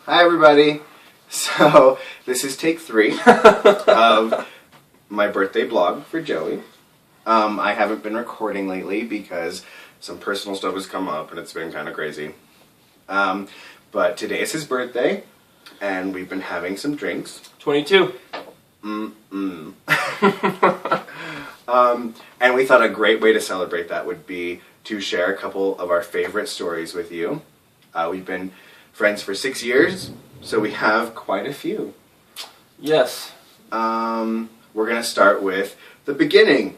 Hi everybody. So this is take 3 of my birthday blog for Joey. I haven't been recording lately because some personal stuff has come up and it's been kind of crazy. But today is his birthday and we've been having some drinks. 22. And we thought a great way to celebrate that would be to share a couple of our favorite stories with you. We've been friends for 6 years, so we have quite a few. Yes. We're going to start with the beginning.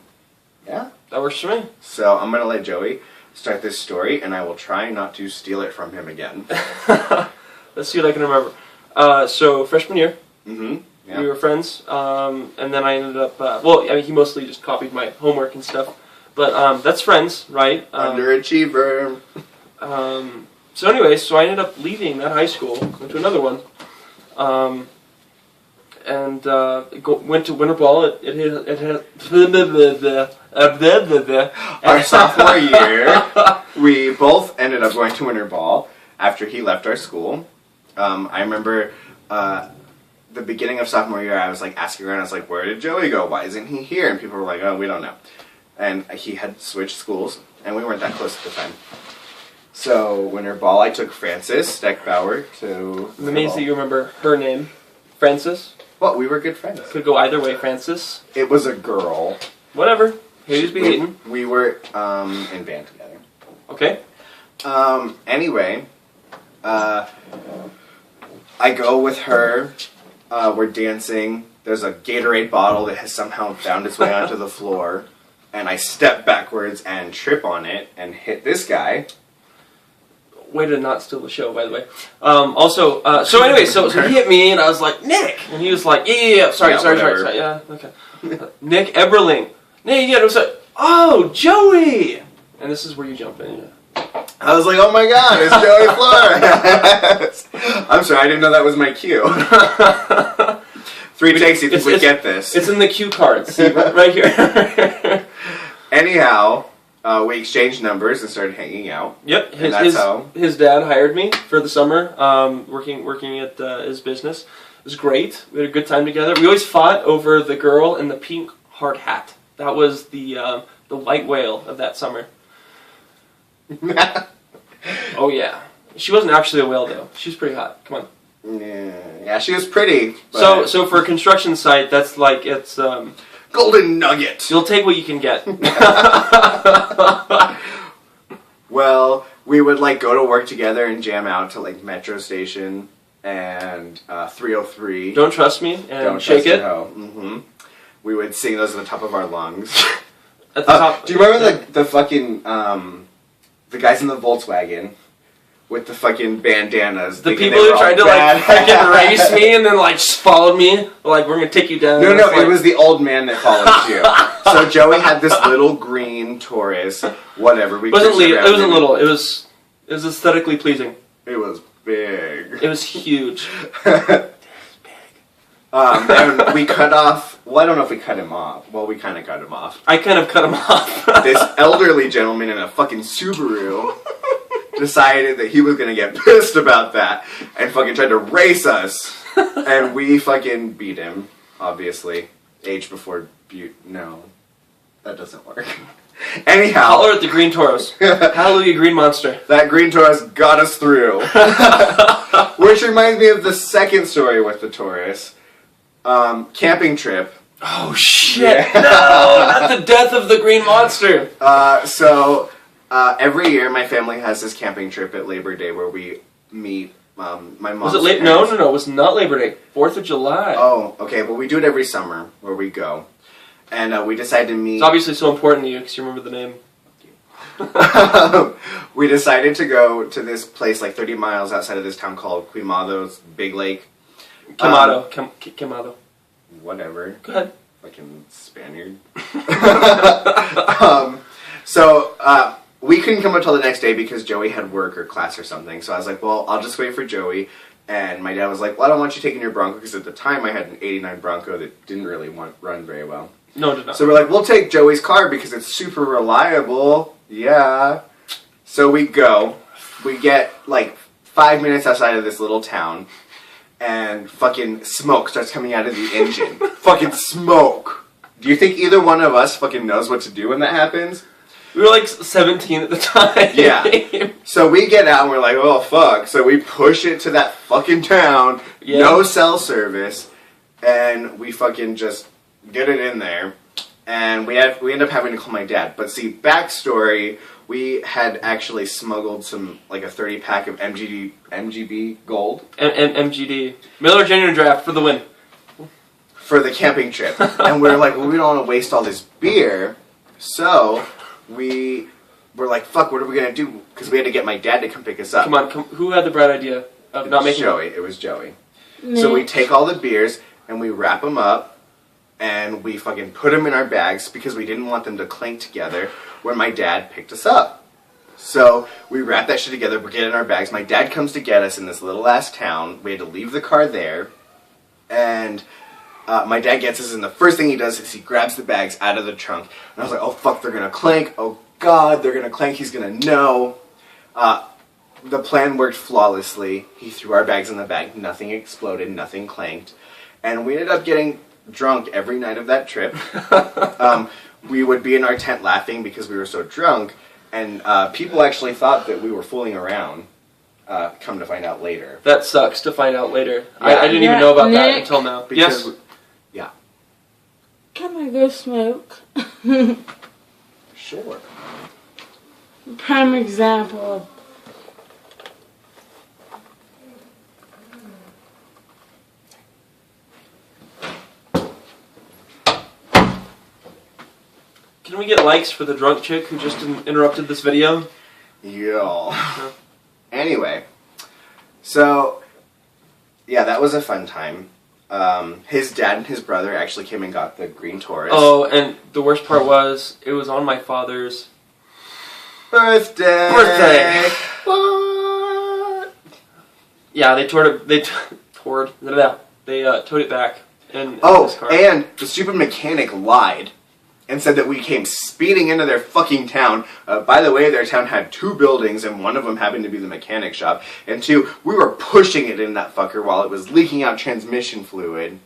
Yeah? That works for me. So I'm going to let Joey start this story, and I will try not to steal it from him again. Let's see what I can remember. So, freshman year, Yeah. we were friends, and then I ended up, he mostly just copied my homework and stuff, but that's friends, right? Underachiever. So anyway, I ended up leaving that high school, went to another one, and went to winter ball. Our sophomore year, we both ended up going to winter ball after he left our school. I remember the beginning of sophomore year, I was like asking around, I was like, where did Joey go? Why isn't he here? And people were like, oh, we don't know. And he had switched schools, and we weren't that close at the time. So, winter ball, I took Frances Steckbauer to... I'm amazed that you remember her name. Frances? Well, we were good friends. Could go either way, Frances. It was a girl. Whatever. Haters be hating. We were in band together. Okay. Anyway, I go with her. We're dancing. There's a Gatorade bottle that has somehow found its way onto the floor. And I step backwards and trip on it and hit this guy. Way to not steal the show, by the way. So he hit me, and I was like, Nick! And he was like, yeah, sorry, yeah, okay. Nick Eberling. Nick, yeah, oh, Joey! And this is where you jump in, yeah. I was like, oh my god, it's Joey Flores! I'm sorry, I didn't know that was my cue. 3 takes if we get this. It's in the cue cards, see, right here. Anyhow, we exchanged numbers and started hanging out. Yep, his dad hired me for the summer, working at his business. It was great. We had a good time together. We always fought over the girl in the pink hard hat. That was the white whale of that summer. Oh yeah, she wasn't actually a whale though. She was pretty hot. Come on. Yeah, she was pretty. So for a construction site, that's like it's golden nugget. You'll take what you can get. Well, we would like go to work together and jam out to like Metro Station and 303. Don't Trust Me and Don't Shake Trust It. Mm-hmm. We would sing those at the top of our lungs. At the top. Do you remember the fucking the guys in the Volkswagen with the fucking bandanas? The people who tried to like freaking race me and then like just followed me, like we're gonna take you down. No, it was the old man that followed you. So Joey had this little green Taurus, whatever. It wasn't little. It was aesthetically pleasing. It was big. It was huge. And we cut off. Well, I don't know if we cut him off. Well, we kind of cut him off. I kind of cut him off. This elderly gentleman in a fucking Subaru decided that he was gonna get pissed about that and fucking tried to race us, and we fucking beat him. Obviously, age before beauty. No, that doesn't work. Anyhow, holler at the green Tauros. Hallelujah, green monster. That green Taurus got us through. Which reminds me of the second story with the Taurus. Camping trip. Oh shit! Yeah. No, not the death of the green monster. Every year my family has this camping trip at Labor Day where we meet my mom. Was it late? No, it was not Labor Day. 4th of July. Oh, okay, but we do it every summer where we go. And we decided to meet... It's obviously so important to you because you remember the name. We decided to go to this place like 30 miles outside of this town called Quemado's Big Lake. Quemado. Whatever. Go ahead. Fucking Spaniard. We couldn't come until the next day because Joey had work or class or something. So I was like, well, I'll just wait for Joey. And my dad was like, well, I don't want you taking your Bronco because at the time I had an 89 Bronco that didn't really run very well. No, it did not. So we're like, we'll take Joey's car because it's super reliable. Yeah. So we go. We get like 5 minutes outside of this little town, and fucking smoke starts coming out of the engine. Fucking smoke. Do you think either one of us fucking knows what to do when that happens? We were like 17 at the time. Yeah. So we get out and we're like, oh fuck. So we push it to that fucking town. Yeah. No cell service. And we fucking just get it in there. And we end up having to call my dad. But see, backstory, we had actually smuggled like a 30 pack of MGB Gold. MGD. Miller Genuine Draft for the win. For the camping trip. And we were like, well, we don't want to waste all this beer. So we were like, fuck, what are we going to do? Because we had to get my dad to come pick us up. Come on, who had the bright idea of not making Joey. It was Joey. So we take all the beers and we wrap them up. And we fucking put them in our bags because we didn't want them to clink together when my dad picked us up. So we wrap that shit together, we get in our bags. My dad comes to get us in this little ass town. We had to leave the car there. And my dad gets us, and the first thing he does is he grabs the bags out of the trunk. And I was like, oh fuck, they're gonna clank. Oh god, they're gonna clank. He's gonna know. The plan worked flawlessly. He threw our bags in the bag. Nothing exploded, nothing clanked. And we ended up getting drunk every night of that trip. We would be in our tent laughing because we were so drunk, and people actually thought that we were fooling around. Come to find out later. That sucks to find out later. Yeah. I didn't even know about that until now. Because yes. Yeah. Can I go smoke? Sure. Prime example. Can we get likes for the drunk chick who just interrupted this video? Yeah. Anyway, so yeah, that was a fun time. His dad and his brother actually came and got the green Taurus. Oh, and the worst part was it was on my father's birthday. What? Yeah, they towed it back. In this car. And the stupid mechanic lied and said that we came speeding into their fucking town. By the way, their town had 2 buildings, and one of them happened to be the mechanic shop. And 2, we were pushing it in that fucker while it was leaking out transmission fluid.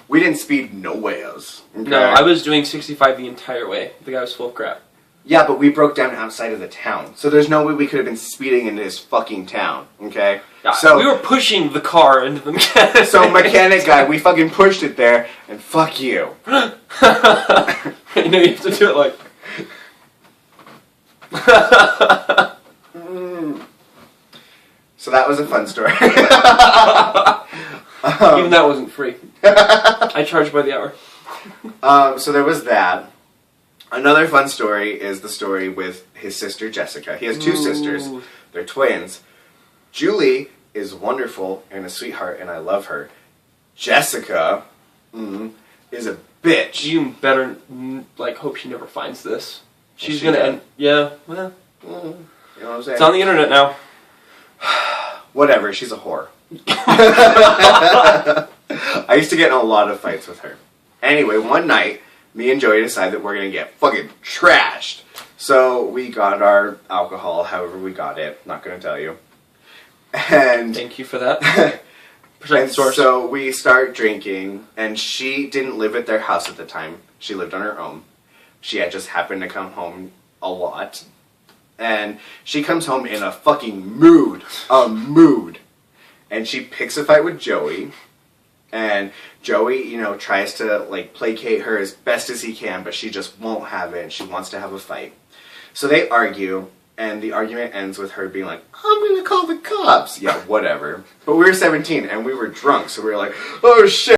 We didn't speed nowheres. Okay? No, I was doing 65 the entire way. The guy was full of crap. Yeah, but we broke down outside of the town. So there's no way we could have been speeding into his fucking town, okay? Yeah, so we were pushing the car into the mechanic. So mechanic guy, we fucking pushed it there, and fuck you. You know you have to do it like... So that was a fun story. Even that wasn't free. I charged by the hour. So there was that. Another fun story is the story with his sister Jessica. He has 2 sisters. They're twins. Julie is wonderful and a sweetheart, and I love her. Jessica is a bitch. You better hope she never finds this. She's she gonna did. end. Yeah, well, You know what I'm saying? it's on the internet now. Whatever, she's a whore. I used to get in a lot of fights with her. Anyway, one night, me and Joey decided that we're gonna get fucking trashed. So we got our alcohol, however we got it. Not gonna tell you. And thank you for that. And so we start drinking, and she didn't live at their house at the time. She lived on her own. She had just happened to come home a lot. And she comes home in a fucking mood. A mood. And she picks a fight with Joey. And Joey, you know, tries to, placate her as best as he can, but she just won't have it, and she wants to have a fight. So they argue, and the argument ends with her being like, I'm gonna call the cops. Yeah, whatever. But we were 17, and we were drunk, so we were like, oh shit.